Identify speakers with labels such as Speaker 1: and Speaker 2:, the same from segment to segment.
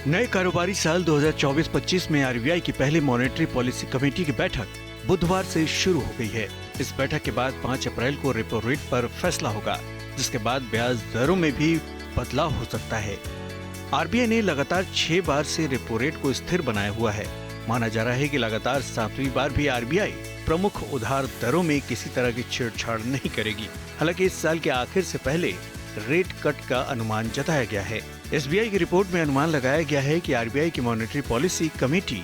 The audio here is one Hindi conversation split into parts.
Speaker 1: नए कारोबारी साल 2024-25 में आरबीआई की पहली मॉनेटरी पॉलिसी कमेटी की बैठक बुधवार से शुरू हो गई है। इस बैठक के बाद 5 अप्रैल को रेपो रेट पर फैसला होगा, जिसके बाद ब्याज दरों में भी बदलाव हो सकता है। आरबीआई ने लगातार 6 बार से रेपो रेट को स्थिर बनाया हुआ है। माना जा रहा है कि लगातार 7वीं बार भी आरबीआई प्रमुख उधार दरों में किसी तरह की छेड़छाड़ नहीं करेगी। हालांकि इस साल के आखिर से पहले रेट कट का अनुमान जताया गया है। एसबीआई की रिपोर्ट में अनुमान लगाया गया है कि आरबीआई की मॉनेटरी पॉलिसी कमेटी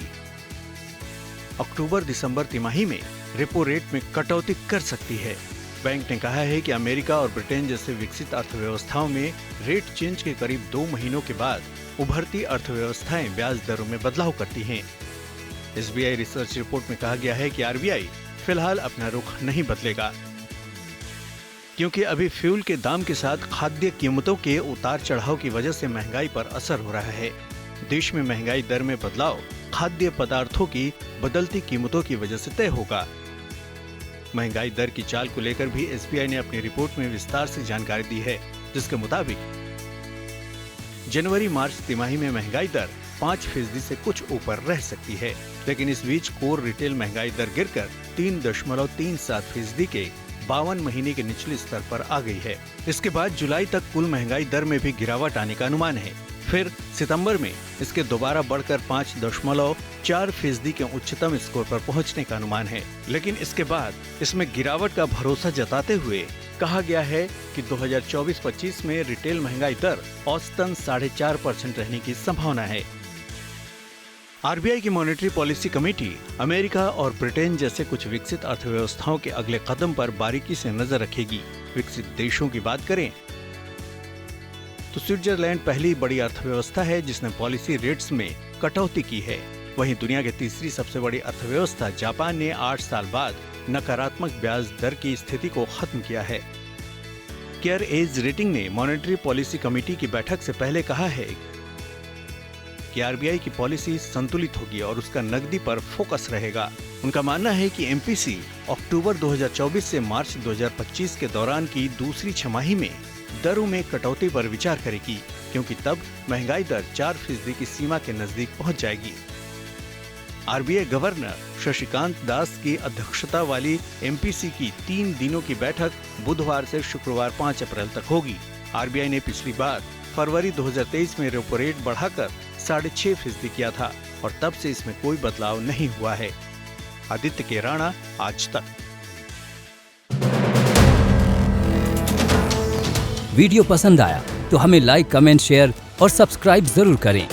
Speaker 1: अक्टूबर-दिसंबर तिमाही में रेपो रेट में कटौती कर सकती है। बैंक ने कहा है कि अमेरिका और ब्रिटेन जैसे विकसित अर्थव्यवस्थाओं में रेट चेंज के करीब 2 महीनों के बाद उभरती अर्थव्यवस्थाएं ब्याज दरों में बदलाव करती हैं। एसबीआई रिसर्च रिपोर्ट में कहा गया है कि आरबीआई फिलहाल अपना रुख नहीं बदलेगा, क्योंकि अभी फ्यूल के दाम के साथ खाद्य कीमतों के उतार चढ़ाव की वजह से महंगाई पर असर हो रहा है। देश में महंगाई दर में बदलाव खाद्य पदार्थों की बदलती कीमतों की वजह से तय होगा। महंगाई दर की चाल को लेकर भी एसबीआई ने अपनी रिपोर्ट में विस्तार से जानकारी दी है, जिसके मुताबिक जनवरी-मार्च तिमाही में महंगाई दर 5% से कुछ ऊपर रह सकती है, लेकिन इस बीच कोर रिटेल महंगाई दर गिरकर 3.37% के 52 महीने के निचले स्तर पर आ गई है। इसके बाद जुलाई तक कुल महंगाई दर में भी गिरावट आने का अनुमान है। फिर सितंबर में इसके दोबारा बढ़कर 5.4% के उच्चतम स्कोर पर पहुंचने का अनुमान है, लेकिन इसके बाद इसमें गिरावट का भरोसा जताते हुए कहा गया है कि 2024-25 में रिटेल महंगाई दर औसतन 4.5% रहने की संभावना है। आरबीआई की मॉनेटरी पॉलिसी कमेटी अमेरिका और ब्रिटेन जैसे कुछ विकसित अर्थव्यवस्थाओं के अगले कदम पर बारीकी से नजर रखेगी। विकसित देशों की बात करें तो स्विट्जरलैंड पहली बड़ी अर्थव्यवस्था है जिसने पॉलिसी रेट्स में कटौती की है। वहीं दुनिया की तीसरी सबसे बड़ी अर्थव्यवस्था जापान ने 8 साल बाद नकारात्मक ब्याज दर की स्थिति को खत्म किया है। केयर एज रेटिंग ने मॉनेटरी पॉलिसी कमेटी की बैठक से पहले कहा है कि आरबीआई की पॉलिसी संतुलित होगी और उसका नकदी पर फोकस रहेगा। उनका मानना है कि एमपीसी अक्टूबर 2024 से मार्च 2025 के दौरान की दूसरी छमाही में दरों में कटौती पर विचार करेगी, क्योंकि तब महंगाई दर 4% की सीमा के नजदीक पहुंच जाएगी। आरबीआई गवर्नर शशिकांत दास की अध्यक्षता वाली एमपीसी की 3 दिनों की बैठक बुधवार से शुक्रवार 5 अप्रैल तक होगी। आरबीआई ने पिछली बार फरवरी 2023 में रेपो रेट बढ़ाकर 6.5% किया था और तब से इसमें कोई बदलाव नहीं हुआ है। आदित्य के राणा, आज तक।
Speaker 2: वीडियो पसंद आया तो हमें लाइक, कमेंट, शेयर और सब्सक्राइब जरूर करें।